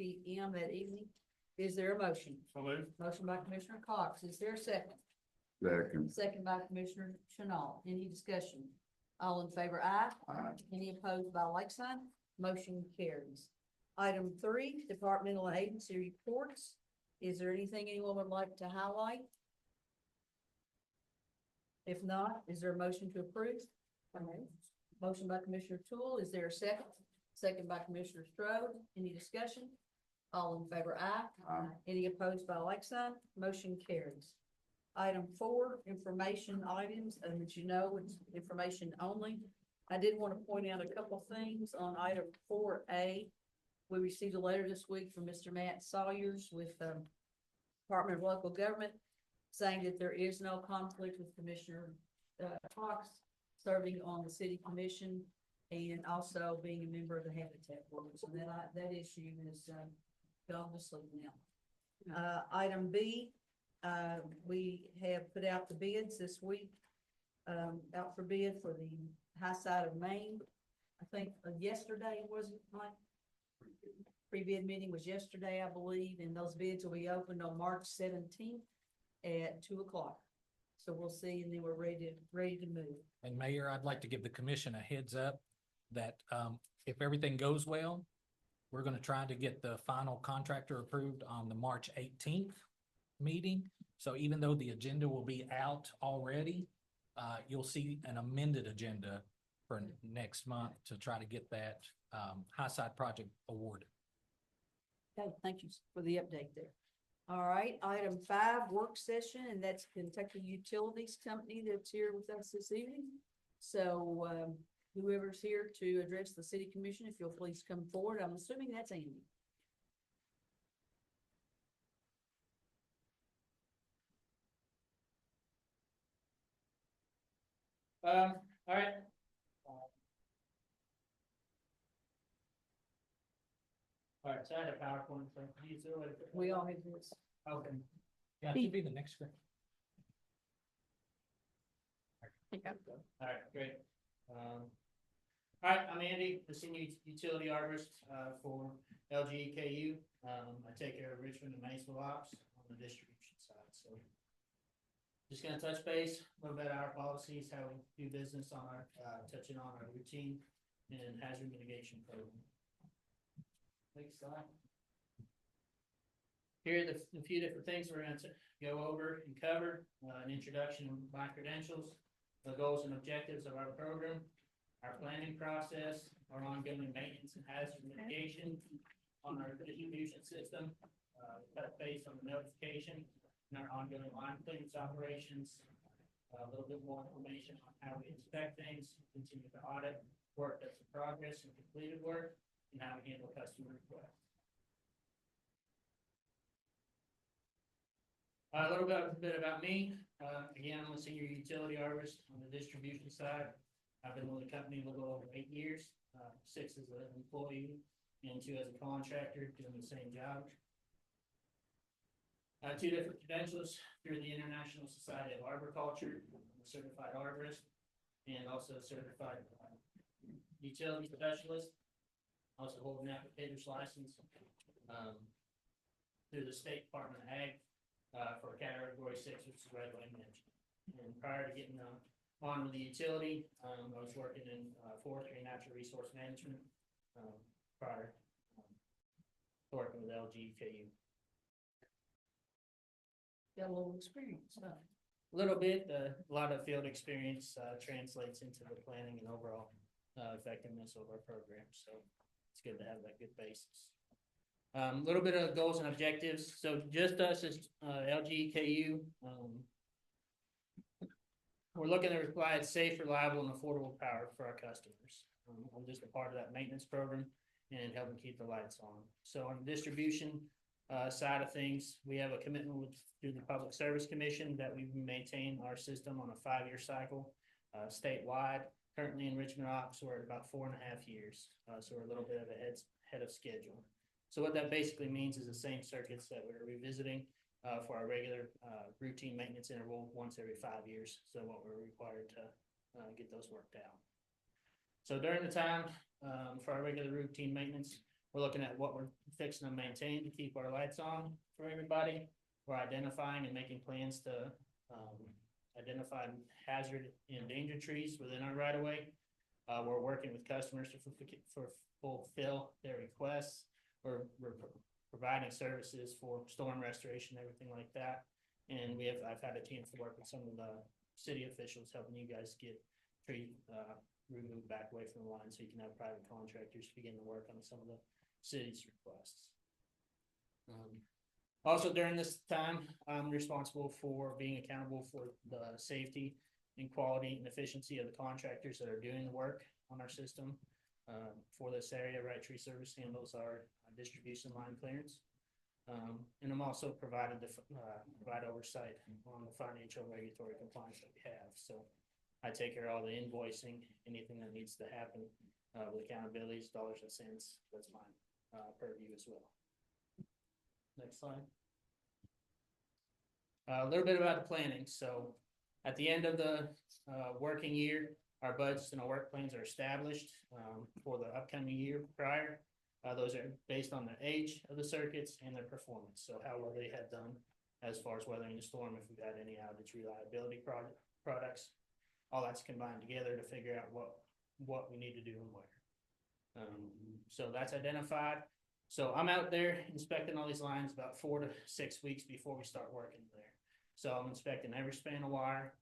p.m. that evening. Is there a motion? So moved. Motion by Commissioner Cox. Is there a second? Second. Second by Commissioner Chenault. Any discussion? All in favor, aye. Aye. Any opposed by like sign? Motion carries. Item 3, departmental and agency reports. Is there anything anyone would like to highlight? If not, is there a motion to approve? Motion by Commissioner Toole. Is there a second? Second by Commissioner Strode. Any discussion? All in favor, aye. Aye. Any opposed by like sign? Motion carries. Item 4, information items, and as you know, it's information only. I did want to point out a couple things on item 4A. We received a letter this week from Mr. Matt Sawyers with Department of Local Government saying that there is no conflict with Commissioner Cox serving on the city commission and also being a member of the Habitat Board. So that issue is gone to sleep now. Item B, we have put out the bids this week, out for bid for the high side of Maine. I think yesterday, wasn't Mike? Pre-bid meeting was yesterday, I believe, and those bids will be opened on March 17th at 2:00. So we'll see, and then we're ready to move. And Mayor, I'd like to give the commission a heads up that if everything goes well, we're going to try to get the final contractor approved on the March 18th meeting. So even though the agenda will be out already, you'll see an amended agenda for next month to try to get that high side project awarded. Okay, thank you for the update there. All right, item 5, work session, and that's Kentucky Utilities Company that's here with us this evening. So whoever's here to address the city commission, if you'll please come forward. I'm assuming that's Andy. All right. All right, so I had a PowerPoint, so you do it. We all have this. Okay. Yeah, it should be the next screen. All right, great. All right, I'm Andy, the senior utility arborist for LGEKU. I take care of Richmond and Maysville ops on the distribution side. So just gonna touch base a little bit of our policies, how we do business on our, touching on our routine and hazard mitigation program. Next slide. Here are the few different things we're going to go over and cover. An introduction of my credentials, the goals and objectives of our program, our planning process, our ongoing maintenance and hazard mitigation on our distribution system, touch base on the notification and our ongoing line clearance operations, a little bit more information on how we inspect things, continue to audit work that's in progress and completed work, and how we handle customer requests. A little bit about me. Again, I'm a senior utility arborist on the distribution side. I've been with the company a little over 8 years, 6 as an employee and 2 as a contractor doing the same job. 2 different credentials through the International Society of Arboriculture. I'm a certified arborist and also a certified utility specialist. Also hold an applicator's license through the State Department of Ag for Category 6, which is right away mentioned. And prior to getting on with the utility, I was working in forestry and natural resource management prior to working with LGEKU. Got a little experience, huh? A little bit, a lot of field experience translates into the planning and overall effectiveness of our program. So it's good to have that good basis. A little bit of goals and objectives. So just us as LGEKU, we're looking to provide safe, reliable, and affordable power for our customers. I'm just a part of that maintenance program and helping keep the lights on. So on the distribution side of things, we have a commitment through the Public Service Commission that we maintain our system on a 5-year cycle statewide. Currently in Richmond ops, we're at about 4.5 years, so we're a little bit of ahead of schedule. So what that basically means is the same circuits that we're revisiting for our regular routine maintenance interval once every 5 years. So what we're required to get those worked out. So during the time for our regular routine maintenance, we're looking at what we're fixing to maintain to keep our lights on for everybody. We're identifying and making plans to, identify hazard and endangered trees within our right of way. We're working with customers to fulfill their requests. We're providing services for storm restoration, everything like that. And I've had a chance to work with some of the city officials helping you guys get tree, removed back away from the line so you can have private contractors begin to work on some of the city's requests. Also during this time, I'm responsible for being accountable for the safety and quality and efficiency of the contractors that are doing the work on our system. For this area, Right Tree Service handles our distribution line clearance. And I'm also provided to provide oversight on the financial regulatory compliance that we have. So I take care of all the invoicing, anything that needs to happen with accountabilities, dollars and cents. That's my purview as well. Next slide. A little bit about the planning. So at the end of the working year, our budgets and our work plans are established for the upcoming year prior. Those are based on the age of the circuits and their performance. So how well they have done as far as weathering the storm, if we've had any outage reliability products. All that's combined together to figure out what we need to do and where. So that's identified. So I'm out there inspecting all these lines about 4 to 6 weeks before we start working there. So I'm inspecting every span of wire,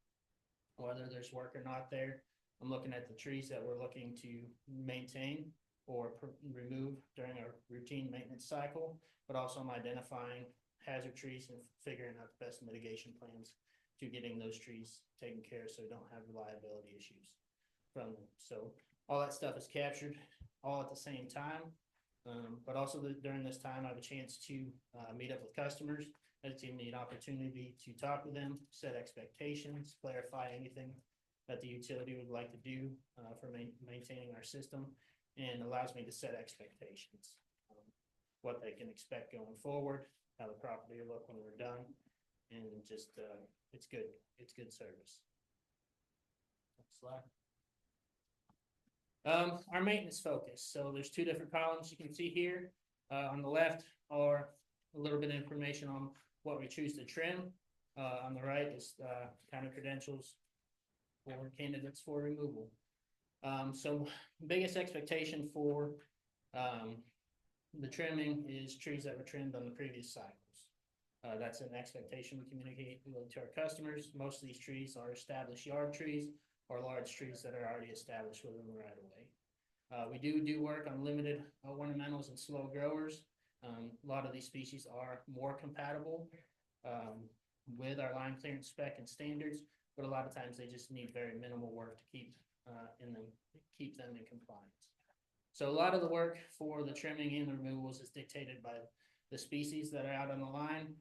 whether there's work or not there. I'm looking at the trees that we're looking to maintain or remove during our routine maintenance cycle, but also I'm identifying hazard trees and figuring out the best mitigation plans to getting those trees taken care of so we don't have reliability issues from them. So all that stuff is captured all at the same time. But also during this time, I have a chance to meet up with customers. That's giving me an opportunity to talk with them, set expectations, clarify anything that the utility would like to do for maintaining our system, and allows me to set expectations, what they can expect going forward, how the property will look when we're done, and just it's good service. Next slide. Our maintenance focus. So there's 2 different columns you can see here. On the left are a little bit of information on what we choose to trim. On the right is kind of credentials for candidates for removal. So biggest expectation for the trimming is trees that were trimmed on the previous cycles. That's an expectation we communicate to our customers. Most of these trees are established yard trees or large trees that are already established within the right of way. We do work on limited ornamentals and slow growers. A lot of these species are more compatible with our line clearance spec and standards, but a lot of times they just need very minimal work to keep them in compliance. So a lot of the work for the trimming and the removals is dictated by the species that are out on the line,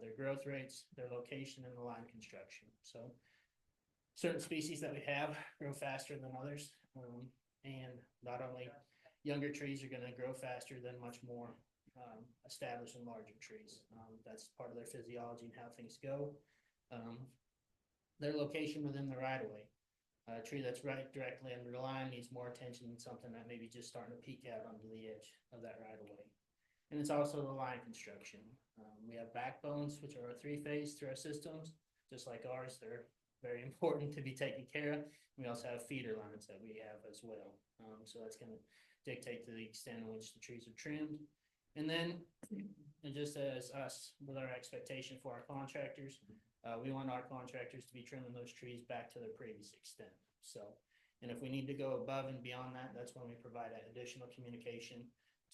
their growth rates, their location, and the line construction. So certain species that we have grow faster than others, and not only younger trees are going to grow faster than much more established and larger trees. That's part of their physiology and how things go. Their location within the right of way. A tree that's right directly under the line needs more attention than something that may be just starting to peek out onto the edge of that right of way. And it's also the line construction. We have backbones, which are a 3-phase through our systems, just like ours. They're very important to be taken care of. We also have feeder lines that we have as well. So that's going to dictate to the extent in which the trees are trimmed. And then, and just as us with our expectation for our contractors, we want our contractors to be trimming those trees back to their previous extent. So, and if we need to go above and beyond that, that's when we provide that additional communication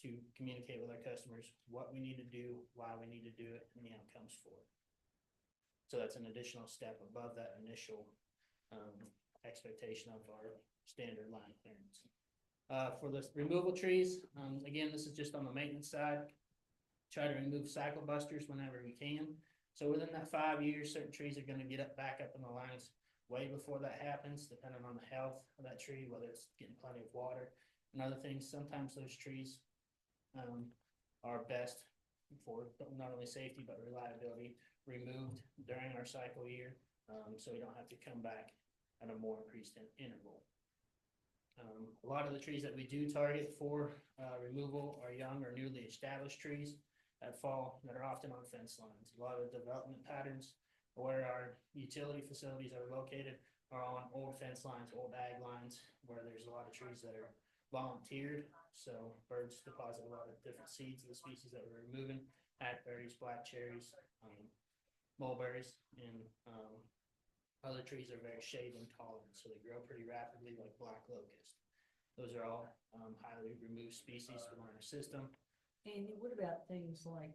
to communicate with our customers what we need to do, why we need to do it, and the outcomes for it. So that's an additional step above that initial expectation of our standard line clearance. For the removal trees, again, this is just on the maintenance side. Try to remove cycle busters whenever we can. So within that 5 years, certain trees are going to get back up in the lines way before that happens, depending on the health of that tree, whether it's getting plenty of water and other things. Sometimes those trees are best for not only safety but reliability removed during our cycle year, so we don't have to come back at a more increased interval. A lot of the trees that we do target for, removal are young or newly established trees that are often on fence lines. A lot of development patterns where our utility facilities are located are on old fence lines, old ag lines, where there's a lot of trees that are volunteered. So birds deposit a lot of different seeds of the species that we're removing, hackberries, black cherries, mulberries, and other trees are very shade intolerant, so they grow pretty rapidly like black locust. Those are all highly removed species within our system. Andy, what about things like,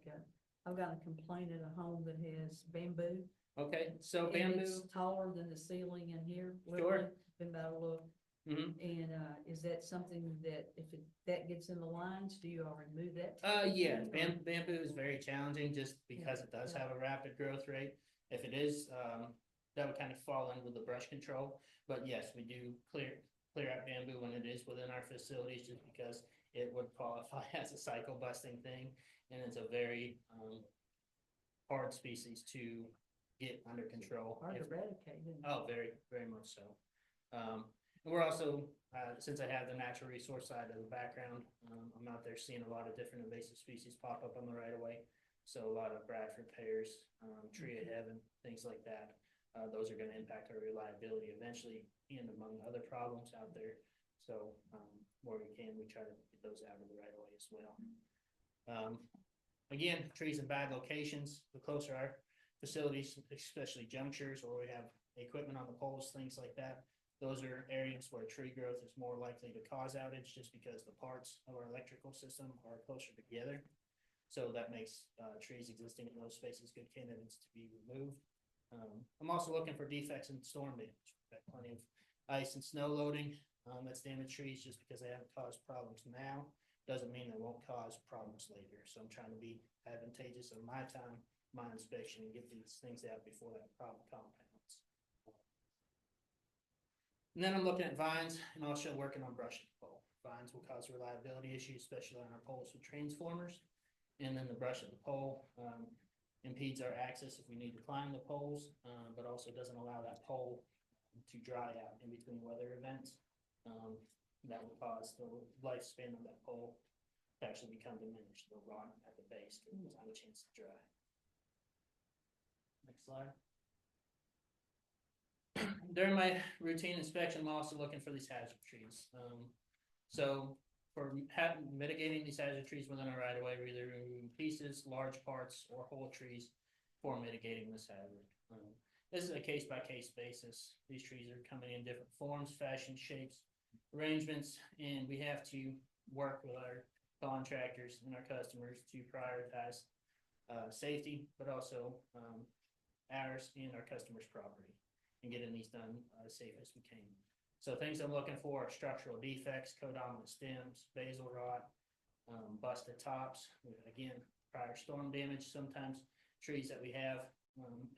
I've got a complaint at a home that has bamboo. Okay, so And bamboo. it's taller than the ceiling in here. Sure. Been about a look. Mhm. And, is that something that if that gets in the lines, do you all remove that? Yeah, bamboo is very challenging just because it does have a rapid growth rate. If it is, that would kind of fall in with the brush control. But yes, we do clear out bamboo when it is within our facilities, just because it would qualify as a cycle busting thing. And it's a very, hard species to get under control. Hard to eradicate, isn't it? Oh, very, very much so. And we're also, since I have the natural resource side of the background, I'm out there seeing a lot of different invasive species pop up on the right of way. So a lot of Bradford pears, tree of heaven, things like that. Those are gonna impact our reliability eventually, and among other problems out there. So, where we can, we try to get those out of the right of way as well. Again, trees in bad locations, the closer our facilities, especially junctures where we have equipment on the poles, things like that. Those are areas where tree growth is more likely to cause outage, just because the parts of our electrical system are closer together. So that makes trees existing in those spaces good candidates to be removed. I'm also looking for defects in storm damage. We've got plenty of ice and snow loading that's damaged trees. Just because they haven't caused problems now doesn't mean they won't cause problems later. So I'm trying to be advantageous of my time, my inspection, and get these things out before that problem compounds. And then I'm looking at vines and also working on brushing the pole. Vines will cause reliability issues, especially on our poles with transformers. And then the brush of the pole impedes our access if we need to climb the poles, but also doesn't allow that pole to dry out in between weather events. That will cause the lifespan of that pole to actually become diminished. They'll rot at the base because it doesn't have a chance to dry. Next slide. During my routine inspection, I'm also looking for these hazard trees. So for mitigating these hazard trees within our right of way, we're either removing pieces, large parts, or whole trees for mitigating this hazard. This is a case by case basis. These trees are coming in different forms, fashions, shapes, arrangements, and we have to work with our contractors and our customers to prioritize safety, but also ours and our customers' property, and getting these done as safe as we can. So things I'm looking for are structural defects, codominant stems, basal rot, busted tops. Again, prior storm damage. Sometimes trees that we have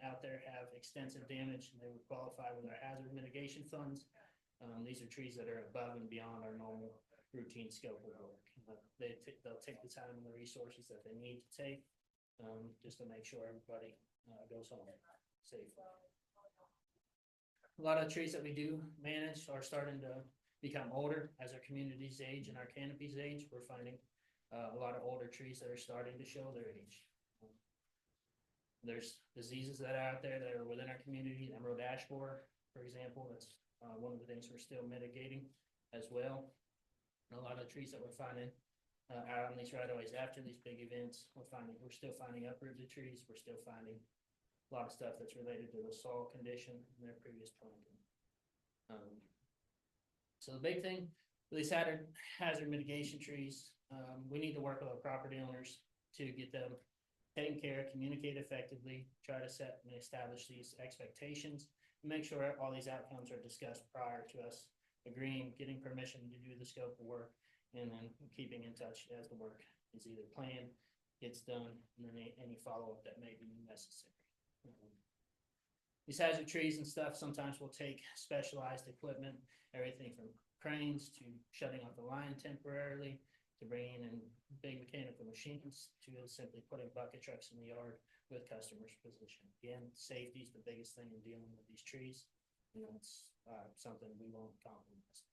out there have extensive damage, and they would qualify with our hazard mitigation funds. These are trees that are above and beyond our normal routine scope of work. They'll take the time and the resources that they need to take, just to make sure everybody goes home safely. A lot of trees that we do manage are starting to become older as our communities age and our canopies age. We're finding a lot of older trees that are starting to show their age. There's diseases that are out there that are within our community. Emerald ash borer, for example, that's one of the things we're still mitigating as well. And a lot of trees that we're finding out on these right-of-ways after these big events, we're still finding uprooted trees. We're still finding a lot of stuff that's related to the soil condition and their previous planting. So the big thing with these hazard mitigation trees, we need to work with our property owners to get them taken care of, communicate effectively, try to set and establish these expectations, and make sure all these outcomes are discussed prior to us agreeing, getting permission to do the scope of work, and then keeping in touch as the work is either planned, gets done, and then any follow-up that may be necessary. These hazard trees and stuff sometimes will take specialized equipment, everything from cranes to shutting off the line temporarily, to bringing in big mechanical machines, to simply putting bucket trucks in the yard with customers' position. Again, safety is the biggest thing in dealing with these trees, and it's something we won't compromise.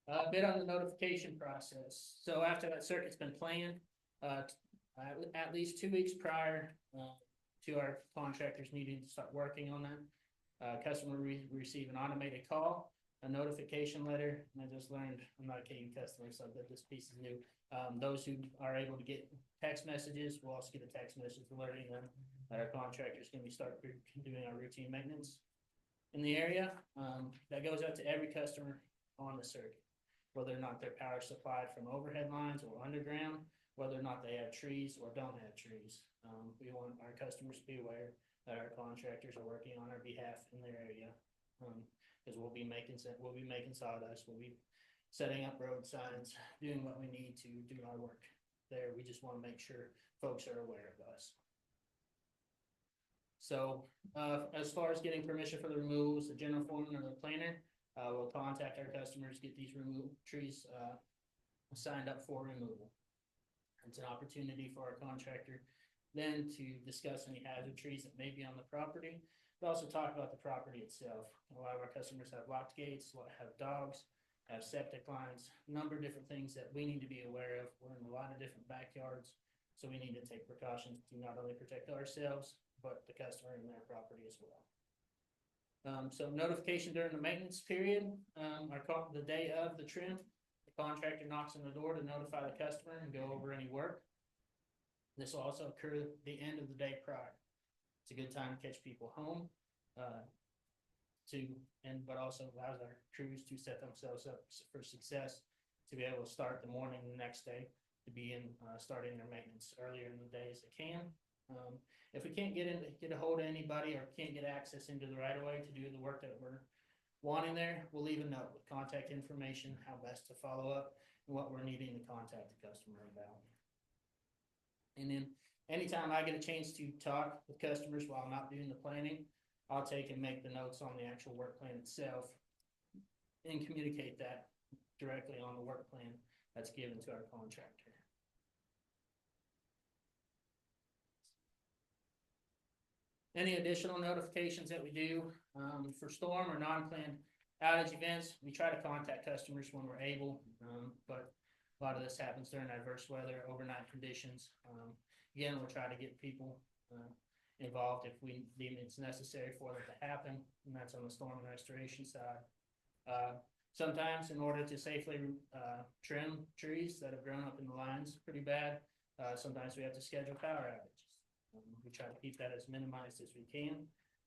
A bit on the notification process. So after that circuit's been planned, at least 2 weeks prior, to our contractors needing to start working on that, customer receive an automated call, a notification letter, and I just learned, I'm not a KU customer, so that this piece is new. Those who are able to get text messages will also get a text message alerting them that our contractor's gonna be start doing our routine maintenance in the area. That goes out to every customer on the circuit, whether or not their power supplied from overhead lines or underground, whether or not they have trees or don't have trees. We want our customers to be aware that our contractors are working on our behalf in their area. Cause we'll be making sawdust, we'll be setting up road signs, doing what we need to do our work there. We just wanna make sure folks are aware of us. So, as far as getting permission for the removals, the general foreman or the planner, will contact our customers, get these trees, signed up for removal. It's an opportunity for our contractor then to discuss any hazard trees that may be on the property, but also talk about the property itself. A lot of our customers have locked gates, have dogs, have septic lines, a number of different things that we need to be aware of. We're in a lot of different backyards, so we need to take precautions to not only protect ourselves, but the customer and their property as well. So notification during the maintenance period, the day of the trim, the contractor knocks on the door to notify the customer and go over any work. This will also occur at the end of the day prior. It's a good time to catch people home, but also allows our crews to set themselves up for success, to be able to start the morning the next day, to be starting their maintenance earlier in the day as they can. If we can't get a hold of anybody or can't get access into the right of way to do the work that we're wanting there, we'll leave a note with contact information, how best to follow up, and what we're needing to contact the customer about. And then anytime I get a chance to talk with customers while I'm not doing the planning, I'll take and make the notes on the actual work plan itself and communicate that directly on the work plan that's given to our contractor. Any additional notifications that we do for storm or non-planned outage events, we try to contact customers when we're able, but a lot of this happens during adverse weather, overnight conditions. Again, we'll try to get people involved if we deem it's necessary for it to happen, and that's on the storm and restoration side. Sometimes in order to safely trim trees that have grown up in the lines pretty bad, sometimes we have to schedule power outages. We try to keep that as minimized as we can.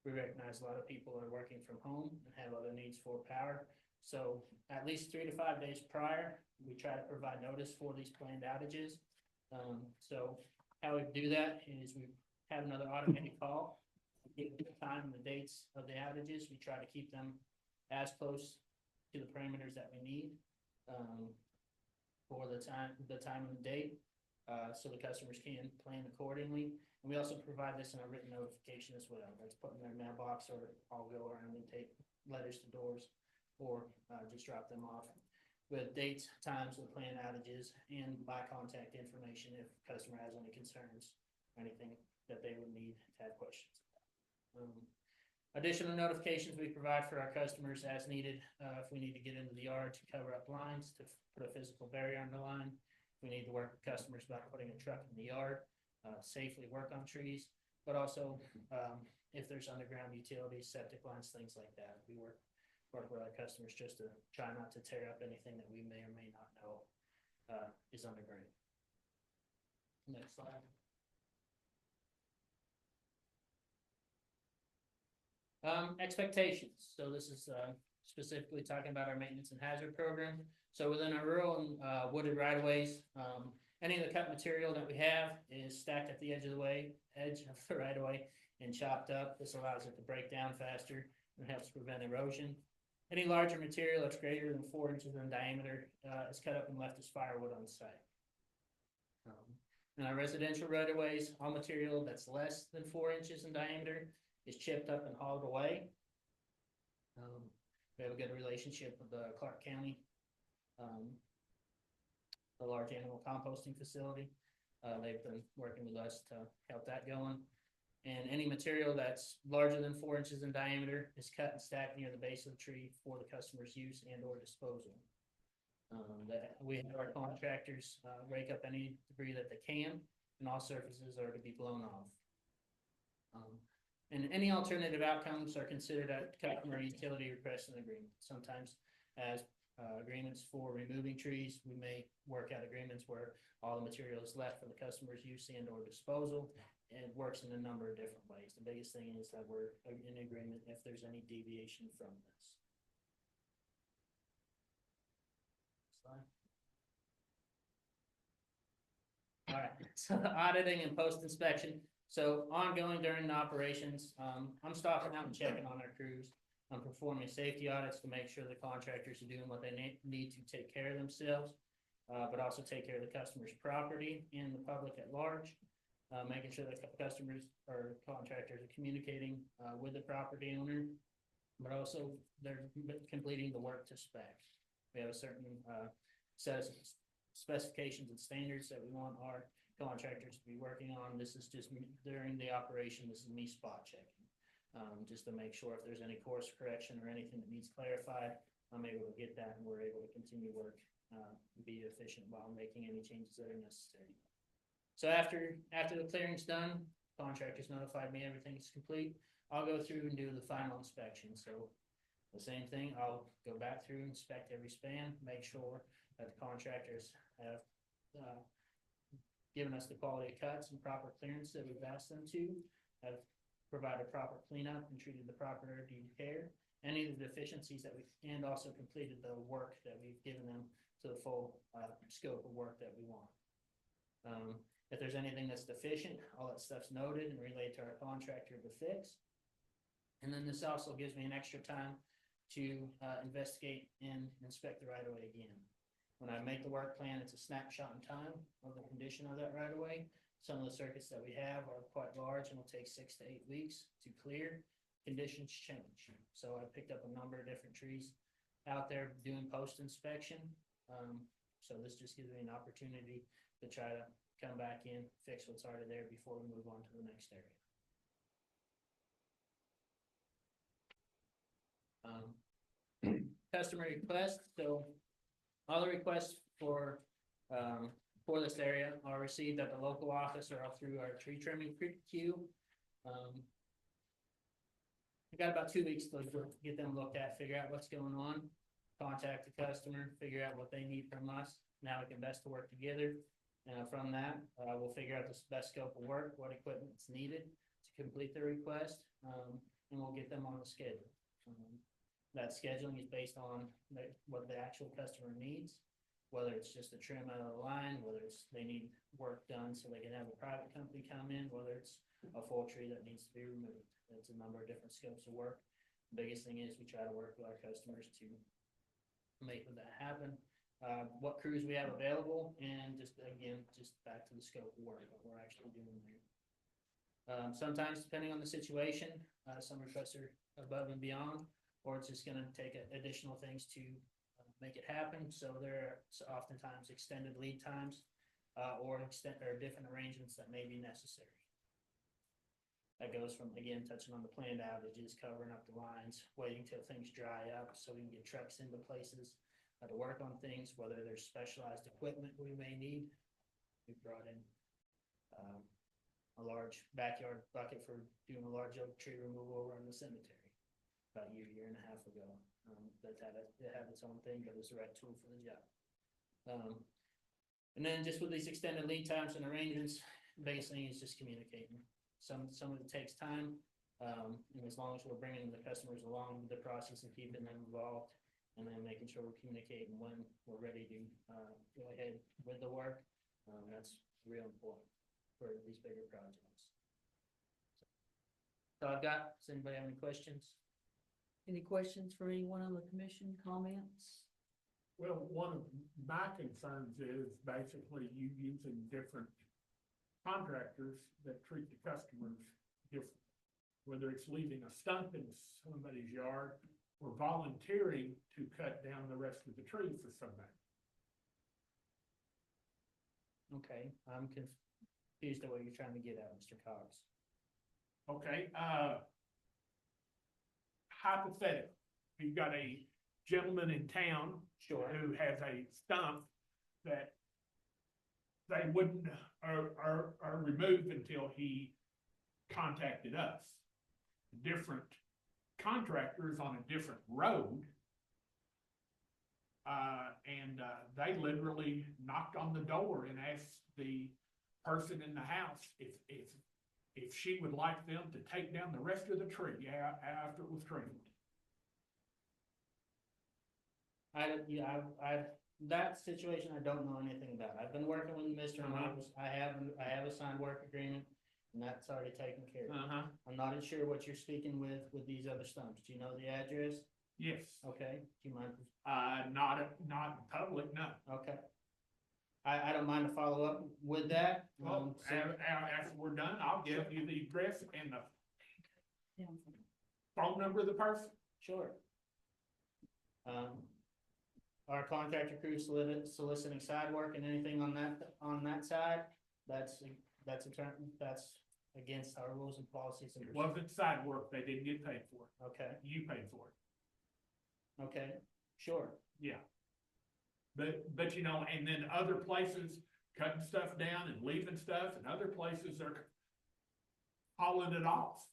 We recognize a lot of people are working from home and have other needs for power. So at least 3 to 5 days prior, we try to provide notice for these planned outages. So how we do that is we have another automated call. Give the time and the dates of the outages. We try to keep them as close to the parameters that we need for the time and the date, so the customers can plan accordingly. And we also provide this in a written notification as well. That's put in their mailbox, or I'll go around and take letters to doors, or just drop them off with dates, times of planned outages, and my contact information if the customer has any concerns or anything that they would need to have questions about. Additional notifications we provide for our customers as needed. If we need to get into the yard to cover up lines, to put a physical barrier on the line, we need to work with customers about putting a truck in the yard, safely work on trees, but also if there's underground utilities, septic lines, things like that. We work with our customers just to try not to tear up anything that we may or may not know is underground. Next slide. Expectations. So this is specifically talking about our maintenance and hazard program. So within our rural and wooded right-of-ways, any of the cut material that we have is stacked at the edge of the right-of-way and chopped up. This allows it to break down faster and helps prevent erosion. Any larger material that's greater than 4 inches in diameter is cut up and left as firewood on site. In our residential right-of-ways, all material that's less than 4 inches in diameter is chipped up and hauled away. We have a good relationship with the Clark County, the large animal composting facility. They've been working with us to help that going. And any material that's larger than 4 inches in diameter is cut and stacked near the base of the tree for the customer's use and or disposal. That we have our contractors, rake up any debris that they can, and all surfaces are to be blown off. And any alternative outcomes are considered at customer utility request and agreement. Sometimes as agreements for removing trees, we may work out agreements where all the material is left for the customer's use and or disposal. And it works in a number of different ways. The biggest thing is that we're in agreement if there's any deviation from this. Slide. All right, so the auditing and post-inspection. So ongoing during the operations, I'm stopping out and checking on our crews. I'm performing safety audits to make sure the contractors are doing what they need to take care of themselves, but also take care of the customer's property and the public at large. Making sure that customers or contractors are communicating with the property owner, but also they're completing the work to spec. We have a certain set of specifications and standards that we want our contractors to be working on. This is just during the operation. This is me spot checking, just to make sure if there's any course correction or anything that needs clarified, I'm able to get that and we're able to continue work, be efficient while making any changes that are necessary. So after the clearing's done, contractors notified me everything's complete. I'll go through and do the final inspection. So the same thing, I'll go back through, inspect every span, make sure that the contractors have given us the quality of cuts and proper clearance that we've asked them to, have provided proper cleanup and treated the proper care, any of the deficiencies that and also completed the work that we've given them to the full scope of work that we want. If there's anything that's deficient, all that stuff's noted and relayed to our contractor to fix. And then this also gives me an extra time to investigate and inspect the right-of-way again. When I make the work plan, it's a snapshot in time of the condition of that right-of-way. Some of the circuits that we have are quite large and will take 6 to 8 weeks to clear. Conditions change. So I picked up a number of different trees out there doing post-inspection. So this just gives me an opportunity to try to come back in, fix what's already there before we move on to the next area. Customer requests. So all the requests for this area are received at the local office or through our tree trimming queue. We got about 2 weeks to get them looked at, figure out what's going on, contact the customer, figure out what they need from us. Now we can best work together. From that, we'll figure out the best scope of work, what equipment's needed to complete the request, and we'll get them on the schedule. That scheduling is based on what the actual customer needs, whether it's just a trim out of the line, whether it's they need work done so they can have a private company come in, whether it's a full tree that needs to be removed. It's a number of different scopes of work. The biggest thing is we try to work with our customers to make that happen. What crews we have available, and just back to the scope of work, what we're actually doing there. Sometimes, depending on the situation, some requests are above and beyond, or it's just going to take additional things to make it happen. So there are oftentimes extended lead times or different arrangements that may be necessary. That goes from, again, touching on the planned outages, covering up the lines, waiting till things dry up so we can get trucks into places to work on things, whether there's specialized equipment we may need. We brought in a large backyard bucket for doing a large oak tree removal over in the cemetery about a year and a half ago. It had its own thing, but it was the right tool for the job. And then just with these extended lead times and arrangements, basically it's just communicating. Some of it takes time, and as long as we're bringing the customers along with the process and keeping them involved, and then making sure we're communicating when we're ready to go ahead with the work. That's real important for these bigger projects. So I've got, does anybody have any questions? Any questions for anyone on the commission? Comments? Well, one of my concerns is basically you using different contractors that treat the customers different. Whether it's leaving a stump in somebody's yard or volunteering to cut down the rest of the tree for somebody. Okay, I'm confused at what you're trying to get at, Mr. Cox. Okay, hypothetical, you've got a gentleman in town Sure. who has a stump that they wouldn't, or remove until he contacted us. Different contractors on a different road. They literally knocked on the door and asked the person in the house if she would like them to take down the rest of the tree after it was trimmed. That situation, I don't know anything about. I've been working with Mr. Knowles. I have a signed work agreement, and that's already taken care of. Uh-huh, I'm not sure what you're speaking with these other stumps. Do you know the address? yes. Okay, do you mind? Not in public, no. Okay. I don't mind to follow up with that. Well, after we're done, I'll give you the address and the phone number of the person. Sure. Our contractor crew soliciting side work and anything on that side, that's against our rules and policies and. It wasn't side work, they didn't get paid for it, Okay, you paid for it, okay, sure. yeah. But you know, and then other places cutting stuff down and leaving stuff, and other places are hauling it off.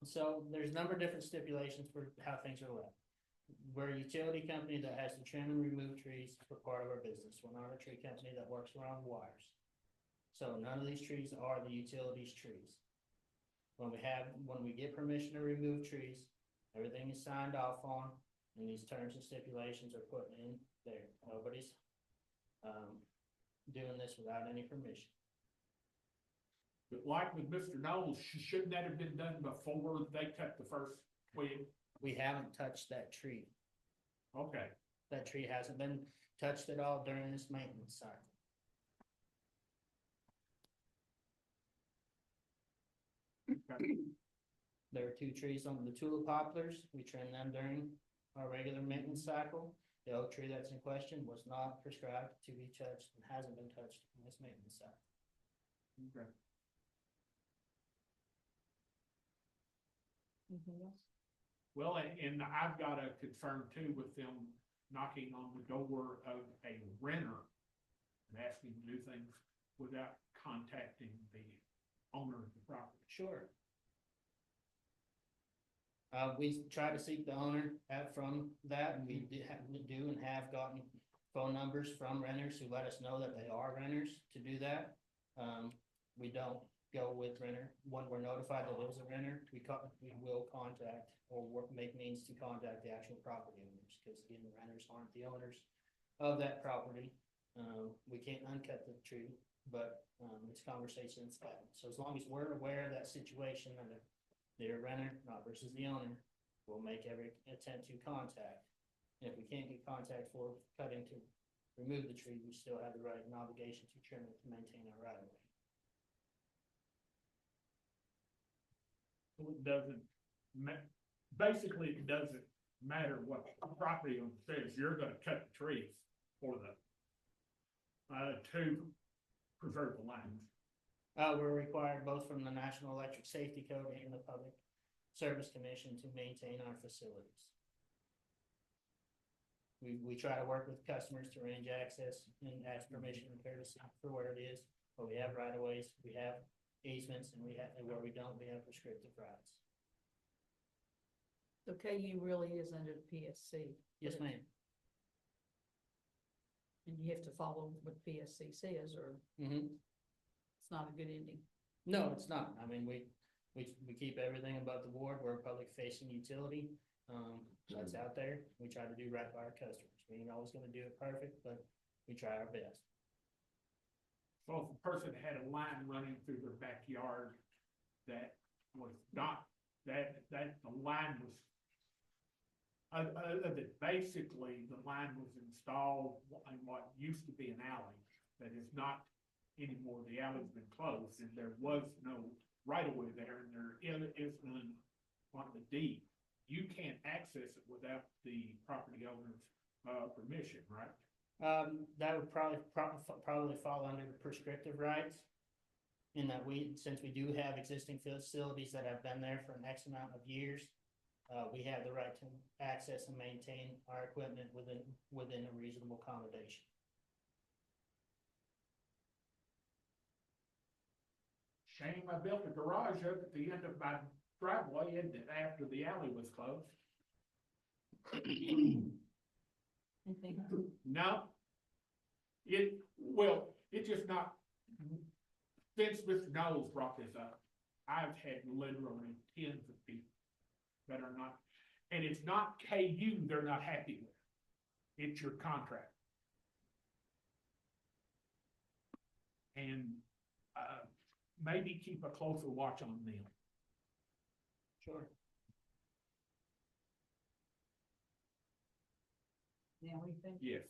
So there's a number of different stipulations for how things are left. We're a utility company that has to trim and remove trees for part of our business. We're not a tree company that works around wires. So none of these trees are the utilities trees. When we get permission to remove trees, everything is signed off on, and these terms and stipulations are put in there. Nobody's doing this without any permission. But like with Mr. Knowles, shouldn't that have been done before they cut the first twig? We haven't touched that tree. Okay, That tree hasn't been touched at all during this maintenance cycle. okay. There are 2 trees on the tulip poplars. We trim them during our regular maintenance cycle. The oak tree that's in question was not prescribed to be touched and hasn't been touched in this maintenance cycle. Okay. Well, and I've got a concern too with them knocking on the door of a renter and asking to do things without contacting the owner of the property. Sure. We try to seek the owner from that, and we do and have gotten phone numbers from renters who let us know that they are renters to do that. We don't go with renter. When we're notified that it is a renter, we will contact or make means to contact the actual property owners, because again, the renters aren't the owners of that property. We can't uncut the tree, but it's conversations had. So as long as we're aware of that situation and they're a renter, not versus the owner, we'll make every attempt to contact. And if we can't get contact for cutting to remove the tree, we still have the right and obligation to trim it to maintain our right of way. So it doesn't basically it doesn't matter what the property owner says, you're gonna cut the trees for the to preserve the lands. We're required both from the National Electric Safety Code and the Public Service Commission to maintain our facilities. We try to work with customers to arrange access and ask permission and courtesy for where it is, but we have right of ways, we have easements, and where we don't, we have prescriptive rights. So KU really is under the PSC. Yes, ma'am. And you have to follow what PSC says, or it's not a good ending. No, it's not. I mean, we keep everything above the board. We're a public facing utility. That's out there. We try to do right by our customers. We ain't always gonna do it perfect, but we try our best. So if a person had a line running through their backyard that was not, that the line was that basically the line was installed in what used to be an alley that is not anymore. The alley's been closed and there was no right of way there, and there is none on the deed. You can't access it without the property owner's permission, right? That would probably fall under the prescriptive rights. in that since we do have existing facilities that have been there for an X amount of years, we have the right to access and maintain our equipment within a reasonable accommodation. Shame I built a garage up at the end of my driveway, isn't it, after the alley was closed? Anything? No. It's just not, since Mr. Knowles brought this up, I've had literally tens of people that are not, and it's not KU they're not happy with. It's your contract. And, maybe keep a closer watch on them. Sure. Yeah, what do you think? Yes.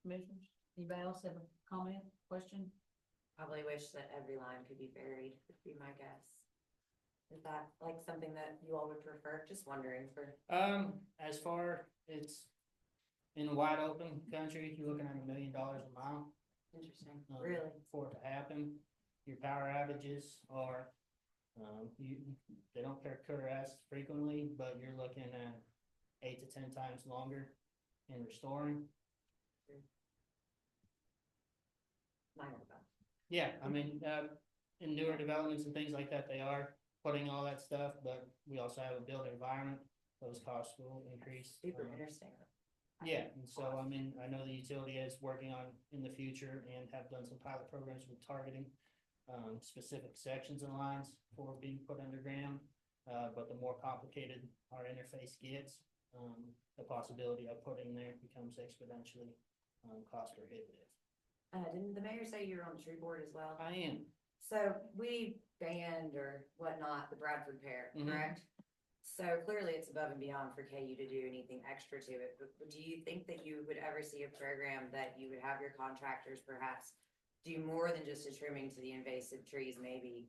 Commissioners, anybody else have a comment, question? Probably wish that every line could be buried, would be my guess. Is that like something that you all would prefer? Just wondering for, As far it's in a wide open country, you're looking at $1 million a mile. interesting, um, really? For it to happen. Your power outages are, they don't occur as frequently, but you're looking at 8 to 10 times longer in restoring. Minor about. Yeah, I mean, in newer developments and things like that, they are putting all that stuff, but we also have a built environment. Those costs will increase. Super interesting. Yeah, and so, I mean, I know the utility is working on in the future and have done some pilot programs with targeting specific sections and lines for being put underground. But the more complicated our interface gets, the possibility of putting there becomes exponentially cost prohibitive. Didn't the mayor say you were on the tree board as well? I am. So we banned or whatnot, the Bradford pear, Mhm. correct? So clearly it's above and beyond for KU to do anything extra to it, but do you think that you would ever see a program that you would have your contractors perhaps do more than just a trimming to the invasive trees, maybe?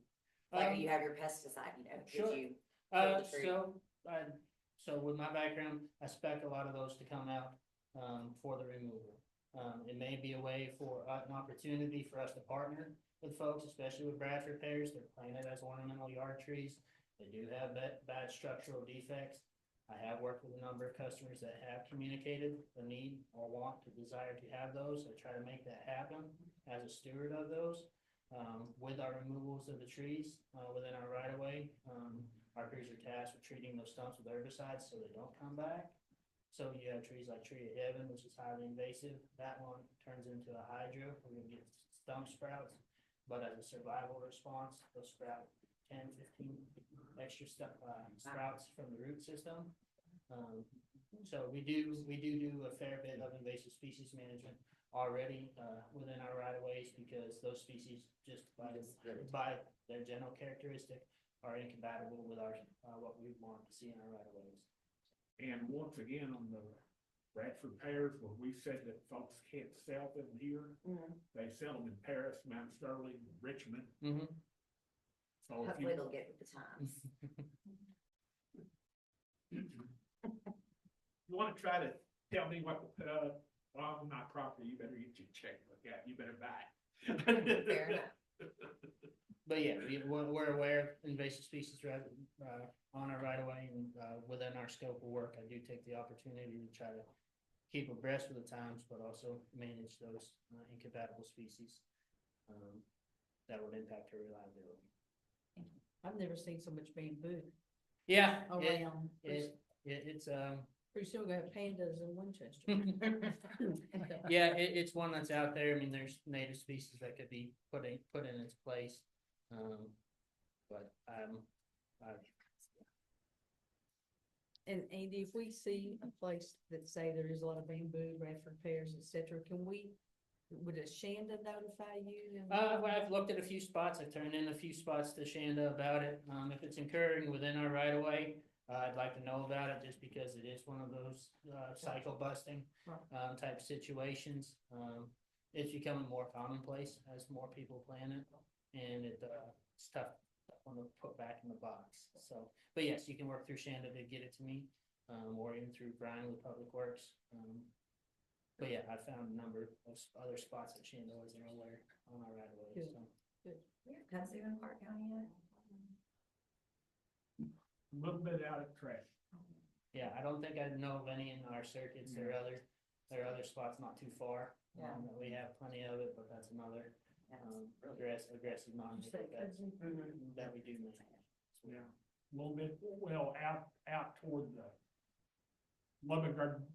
Like you have your pesticide, you know, Sure. could you? kill the tree? So with my background, I spec a lot of those to come out, for the removal. It may be a way for an opportunity for us to partner with folks, especially with Bradford pears. They're planted as ornamental yard trees. They do have bad structural defects. I have worked with a number of customers that have communicated the need or want to desire to have those. I try to make that happen as a steward of those. With our removals of the trees, within our right of way, our crews are tasked with treating those stumps with herbicides so they don't come back. So you have trees like tree of heaven, which is highly invasive. That one turns into a hydra. We're gonna get stump sprouts. But as a survival response, they'll sprout 10, 15 extra sprouts from the root system. So we do a fair bit of invasive species management already, within our right of ways, because those species just by their general characteristic are incompatible with our, what we want to see in our right of ways. And once again, on the Bradford pears, where we said that folks can't sell them here, Mhm. they sell them in Paris, Mount Sterling, Richmond. Mm-hmm. So if Hopefully they'll get with the times. you wanna try to tell me what to put up on my property, you better get your checkbook out, you better buy it. Fair enough. But yeah, we're aware of invasive species on our right of way, and within our scope of work, I do take the opportunity to try to keep abreast with the times, but also manage those incompatible species that would impact our reliability. I've never seen so much bamboo Yeah, around. it's Pretty soon we're gonna have pandas in Winchester. yeah, it's one that's out there. I mean, there's native species that could be put in its place. But And Andy, if we see a place that say there is a lot of bamboo, Bradford pears, et cetera, would a Shanda notify you? I've looked at a few spots. I've turned in a few spots to Shanda about it. If it's occurring within our right of way, I'd like to know about it, just because it is one of those cycle busting type situations. It's becoming more commonplace as more people plan it, and it's tough one to put back in the box. So, but yes, you can work through Shanda to get it to me, or even through Brian with Public Works. But yeah, I found a number of other spots that Shanda wasn't aware on our right of way. So. kudzu in Clark County yet? A little bit out of track. Yeah, I don't think I know of any in our circuits. There are other spots not too far. Yeah. That we have plenty of it, but that's another, aggressive non-native that we do make. Yeah, a little bit, well, out toward the Lemon Garden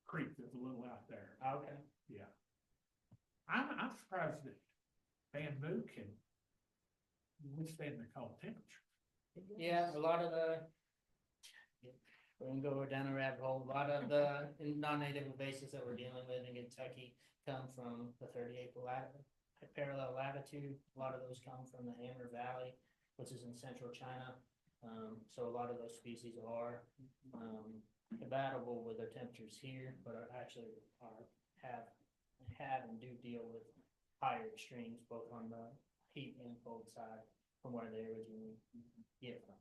Creek is a little out there. Okay. Yeah. I'm surprised that bamboo can withstand the cold temperature. Yeah, a lot of the, we're gonna go down a rabbit hole, a lot of the non-native invasives that we're dealing with in Kentucky come from the 38th parallel latitude. A lot of those come from the Amur Valley, which is in central China. So a lot of those species are compatible with their temperatures here, but have and do deal with higher extremes, both on the heat and cold side from where they originally get from.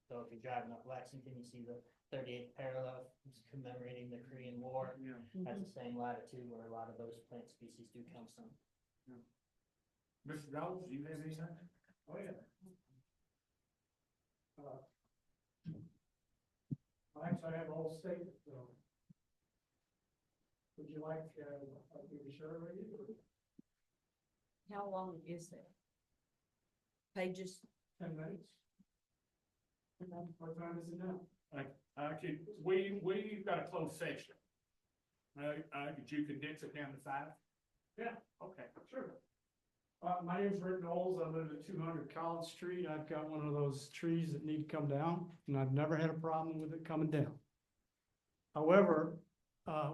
So if you're driving up Lexington, you see the 38th parallel commemorating the Korean War. Yeah. That's the same latitude where a lot of those plant species do come from. Mr. Jones, do you have anything? Oh, yeah. I actually have a whole statement, so. Would you like, me to share with you? How long is that? Pages? 10 minutes? What time is it now? We've got a closed session. Could you condense it down to 5? Yeah. Okay. Sure. My name's Rick Knowles. I live at 200 College Street. I've got one of those trees that need to come down, and I've never had a problem with it coming down. However,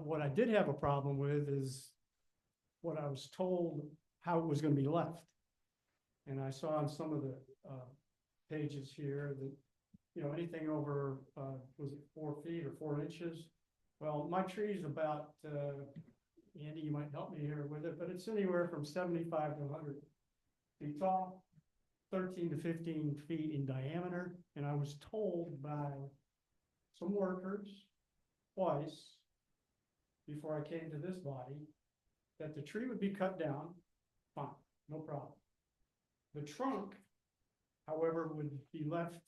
what I did have a problem with is what I was told how it was gonna be left. And I saw on some of the, pages here that, you know, anything over, was it 4 feet or 4 inches? Well, my tree's about, Andy, you might help me here with it, but it's anywhere from 75 to 100 feet tall, 13 to 15 feet in diameter. And I was told by some workers twice before I came to this body that the tree would be cut down, fine, no problem. The trunk, however, would be left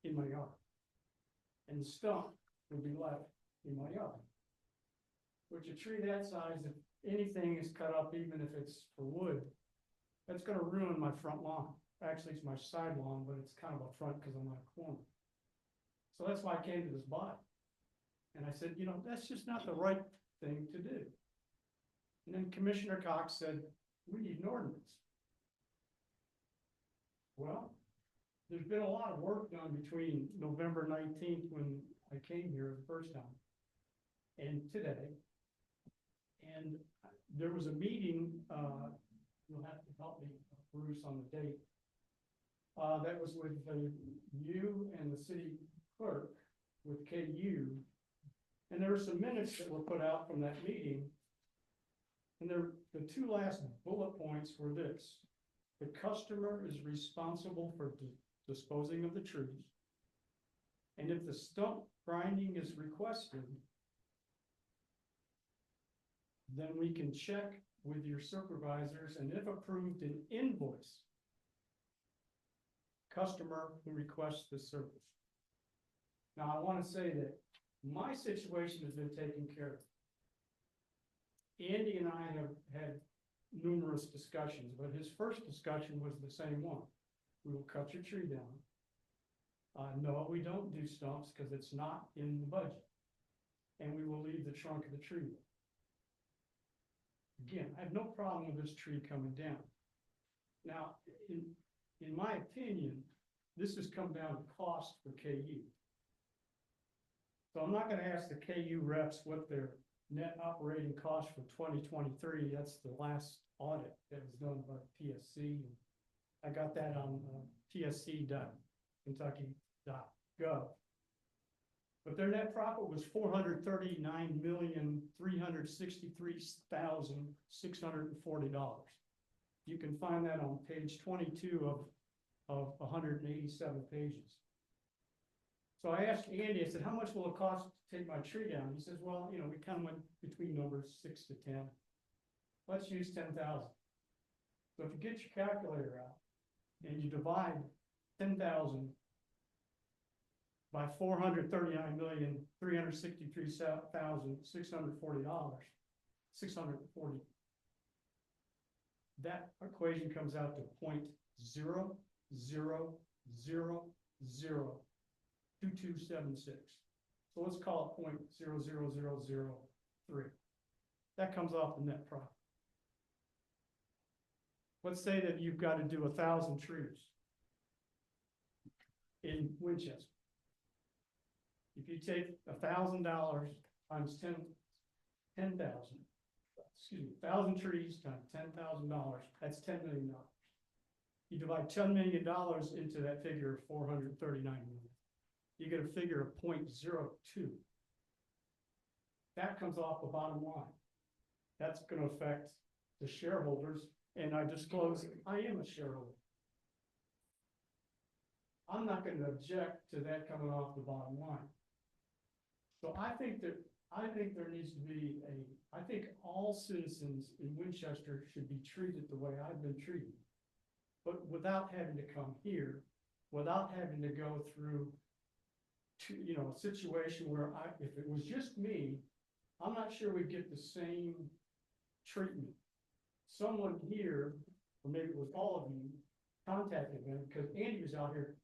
in my yard. And the stump would be left in my yard. Which a tree that size, if anything is cut up, even if it's for wood, that's gonna ruin my front lawn. Actually, it's my side lawn, but it's kind of a front because I'm on a corner. So that's why I came to this body. And I said, you know, that's just not the right thing to do. And then Commissioner Cox said, we need an ordinance. Well, there's been a lot of work done between November 19th, when I came here the first time, and today. And there was a meeting, you'll have to help me, Bruce, on the date. That was with you and the city clerk with KU. And there were some minutes that were put out from that meeting. And the 2 last bullet points were this: the customer is responsible for disposing of the trees. And if the stump grinding is requested, then we can check with your supervisors, and if approved, an invoice customer who requests the service. Now, I want to say that my situation has been taken care of. Andy and I have had numerous discussions, but his first discussion was the same one. We will cut your tree down. No, we don't do stumps because it's not in the budget. And we will leave the trunk of the tree. Again, I have no problem with this tree coming down. Now, in my opinion, this has come down to cost for KU. So I'm not gonna ask the KU reps what their net operating cost for 2023, that's the last audit that was done by PSC. I got that on psc.kentucky.gov. But their net profit was $439,363,640. You can find that on page 22 of 187 pages. So I asked Andy, I said, how much will it cost to take my tree down? He says, well, you know, we kind of went between numbers 6 to 10. Let's use 10,000. So if you get your calculator out and you divide 10,000 by $439,363,640, 640. That equation comes out to 0.00002276. So let's call it 0.00003. That comes off the net profit. Let's say that you've got to do 1,000 trees in Winchester. If you take $1,000 times 10,000, excuse me, 1,000 trees times $10,000, that's $10 million. You divide $10 million into that figure of 439 million. You get a figure of 0.02. That comes off the bottom line. That's going to affect the shareholders, and I disclose I am a shareholder. I'm not going to object to that coming off the bottom line. So I think there needs to be I think all citizens in Winchester should be treated the way I've been treated, but without having to come here, without having to go through a situation where if it was just me, I'm not sure we'd get the same treatment. Someone here, or maybe it was all of you, contacted them because Andy was out here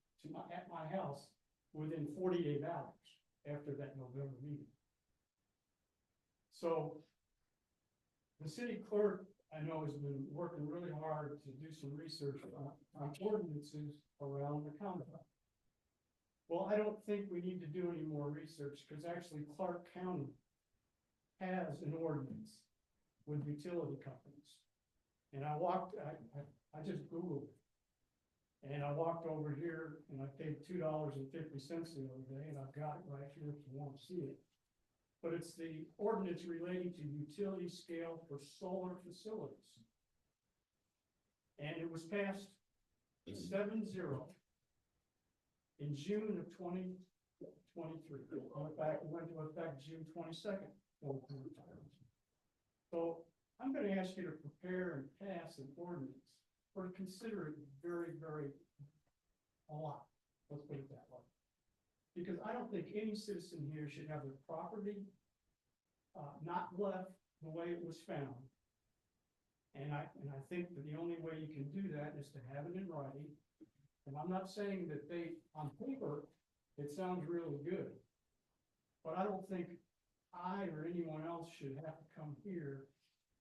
at my house within 48 hours after that November meeting. So the city clerk, I know, has been working really hard to do some research on ordinances around the compact. Well, I don't think we need to do any more research because actually Clark County has an ordinance with utility companies. And I just Googled it. And I walked over here and I paid $2.50 the other day, and I've got it right here if you want to see it. But it's the ordinance relating to utility scale for solar facilities. And it was passed 7-0 in June of 2023. It went into effect June 22nd. So I'm going to ask you to prepare and pass an ordinance, or consider it very, very a lot. Let's put it that way. Because I don't think any citizen here should have their property not left the way it was found. And I think that the only way you can do that is to have it in writing. And I'm not saying that on paper, it sounds really good. But I don't think I or anyone else should have to come here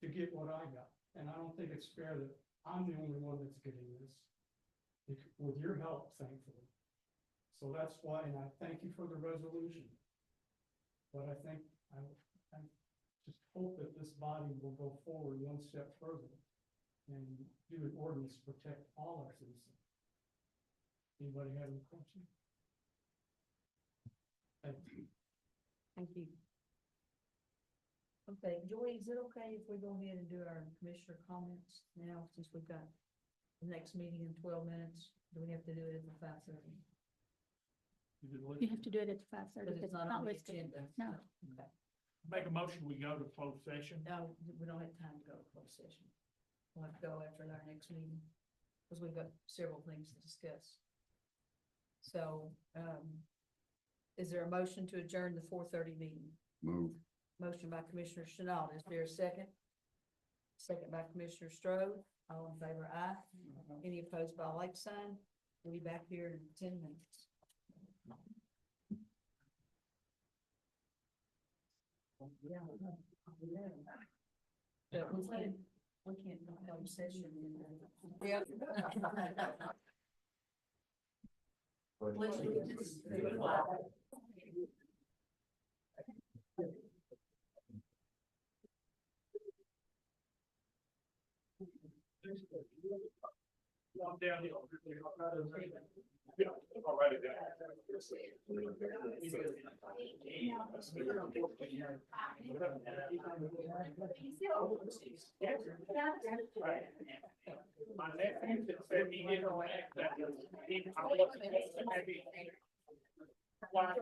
to get what I got. And I don't think it's fair that I'm the only one that's getting this, with your help, thankfully. So that's why, and I thank you for the resolution. But I think, I just hope that this body will go forward one step further and do an ordinance to protect all our citizens. Anybody have any questions? Thank you. Thank you. Okay, Joy, is it okay if we go ahead and do our commissioner comments now, since we've got the next meeting in 12 minutes? Do we have to do it at 5:30? You have to do it at 5:30 Because it's not on the listed. agenda. No. Okay. Make a motion, we go to closed session. No, we don't have time to go to closed session. We'll have to go after our next meeting, because we've got several things to discuss. So, is there a motion to adjourn the 4:30 meeting? Move. Motion by Commissioner Chenault. Is there a second? Second by Commissioner Strode. All in favor, aye. Any opposed by like sign? We'll be back here in 10 minutes. Yeah. But we can't go closed session. Yeah. Let's do this. Walk down hill. Yeah, I'll write it down. My nephew said he didn't like that. I wasn't happy. Why?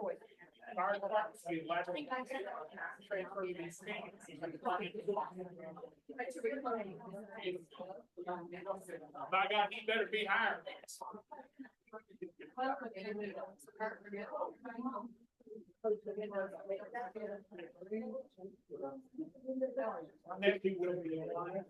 Fire department's the last thing. Transfer these things. By God, he better be hired. Next week will be a line.